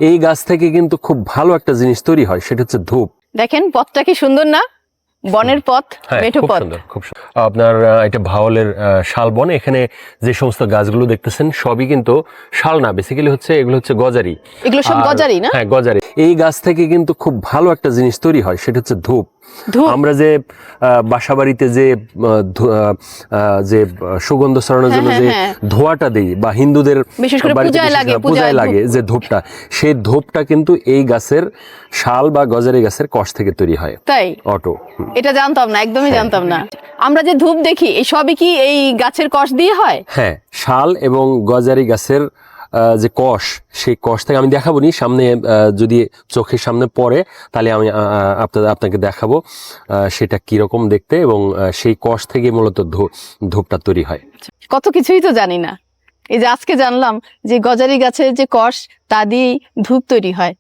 এই গাছ থেকে কিন্তু খুব ভালো একটা জিনিস তৈরি হয়, সেটা হচ্ছে ধূপ। দেখেন পথটা কি সুন্দর না, বনের পথ, মেঠো খুব পথ। সুন্দর, খুব সুন্দর। আপনার এটা ভাওয়ালের শালবন। এখানে যে সমস্ত গাছগুলো দেখতেছেন সবই কিন্তু শাল না, বেসিক্যালি হচ্ছে এগুলো হচ্ছে গজারি। এগুলো সব গজারি না? হ্যাঁ, গজারি। এই গাছ থেকে কিন্তু খুব ভালো একটা জিনিস তৈরি হয়, সেটা হচ্ছে ধূপ। ধূপ। আমরা যে বাসাবাড়িতে যে যে সুগন্ধ ছড়ানোর জন্য যে ধোঁয়াটা দেই, বা হিন্দুদের বিশেষ করে বাড়িতে পূজায় লাগে যে ধূপটা, সেই ধূপটা কিন্তু এই গাছের শাল বা গজারি গাছের কষ থেকে তৈরি হয়। তাই? অটো। এটা জানতাম না, একদমই জানতাম না। আমরা যে ধূপ দেখি এই সবই কি এই গাছের কষ দিয়ে হয়? হ্যাঁ, শাল এবং গজারি গাছের যে কষ, সেই কষ থেকে আমি দেখাবো নি সামনে, যদি চোখের সামনে পড়ে তাহলে আমি আপনাকে দেখাবো সেটা কিরকম দেখতে, এবং সেই কষ থেকে মূলত ধূপটা তৈরি হয়। কত কিছুই তো জানি না। এই যে আজকে জানলাম যে গজারি গাছের যে কষ তা দিয়েই ধূপ তৈরি হয়।